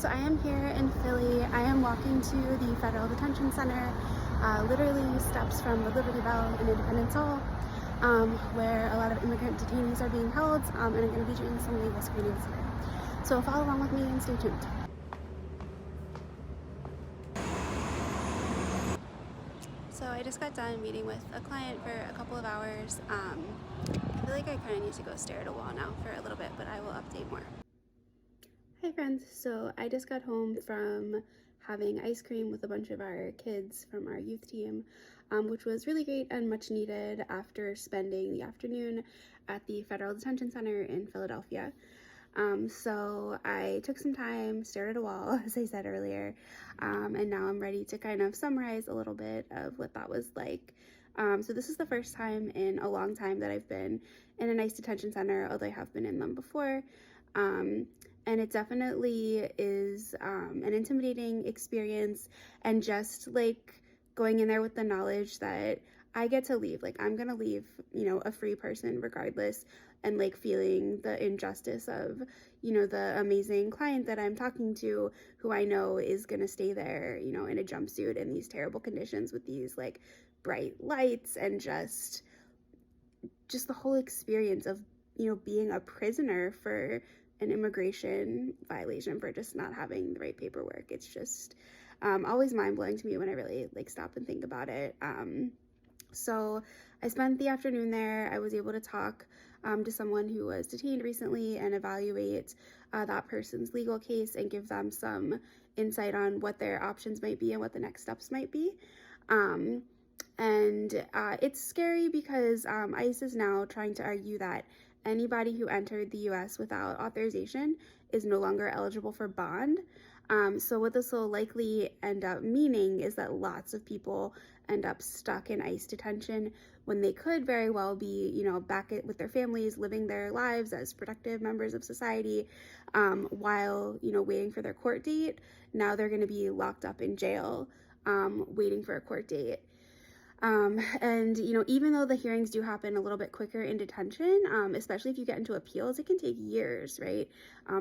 So I am here in Philly. I am walking to the Federal Detention Center, literally steps from the Liberty Bell and Independence Hall, where a lot of immigrant detainees are being held, and I'm going to be doing some legal screenings here. So follow along with me and stay tuned. So I just got done meeting with a client for a couple of hours. I feel like I kind of need to go stare at a wall now for a little bit, but I will update more. Hi friends, so I just got home from having ice cream with a bunch of our kids from our youth team, which was really great and much needed after spending the afternoon at the Federal Detention Center in Philadelphia. So I took some time, stared at a wall, as I said earlier, and now I'm ready to kind of summarize a little bit of what that was like. So this is the first time in a long time that I've been in a nice detention center, although I have been in them before. And it definitely is an intimidating experience, and just like going in there with the knowledge that I get to leave, like I'm gonna leave, a free person regardless, and like feeling the injustice of, the amazing client that I'm talking to who I know is gonna stay there, in a jumpsuit in these terrible conditions with these like bright lights, and just the whole experience of, being a prisoner for an immigration violation for just not having the right paperwork. It's just always mind-blowing to me when I really like stop and think about it. So I spent the afternoon there. I was able to talk to someone who was detained recently and evaluate that person's legal case and give them some insight on what their options might be and what the next steps might be. And it's scary because ICE is now trying to argue that anybody who entered the US without authorization is no longer eligible for bond. So what this will likely end up meaning is that lots of people end up stuck in ICE detention when they could very well be, back with their families, living their lives as productive members of society, while, waiting for their court date. Now they're going to be locked up in jail, waiting for a court date. And, even though the hearings do happen a little bit quicker in detention, especially if you get into appeals, it can take years, right,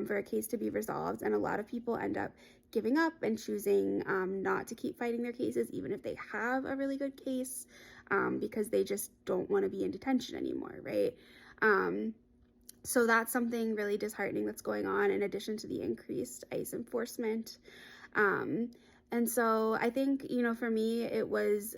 for a case to be resolved. And a lot of people end up giving up and choosing not to keep fighting their cases, even if they have a really good case, because they just don't want to be in detention anymore, right? So that's something really disheartening that's going on in addition to the increased ICE enforcement. And so I think, for me, it was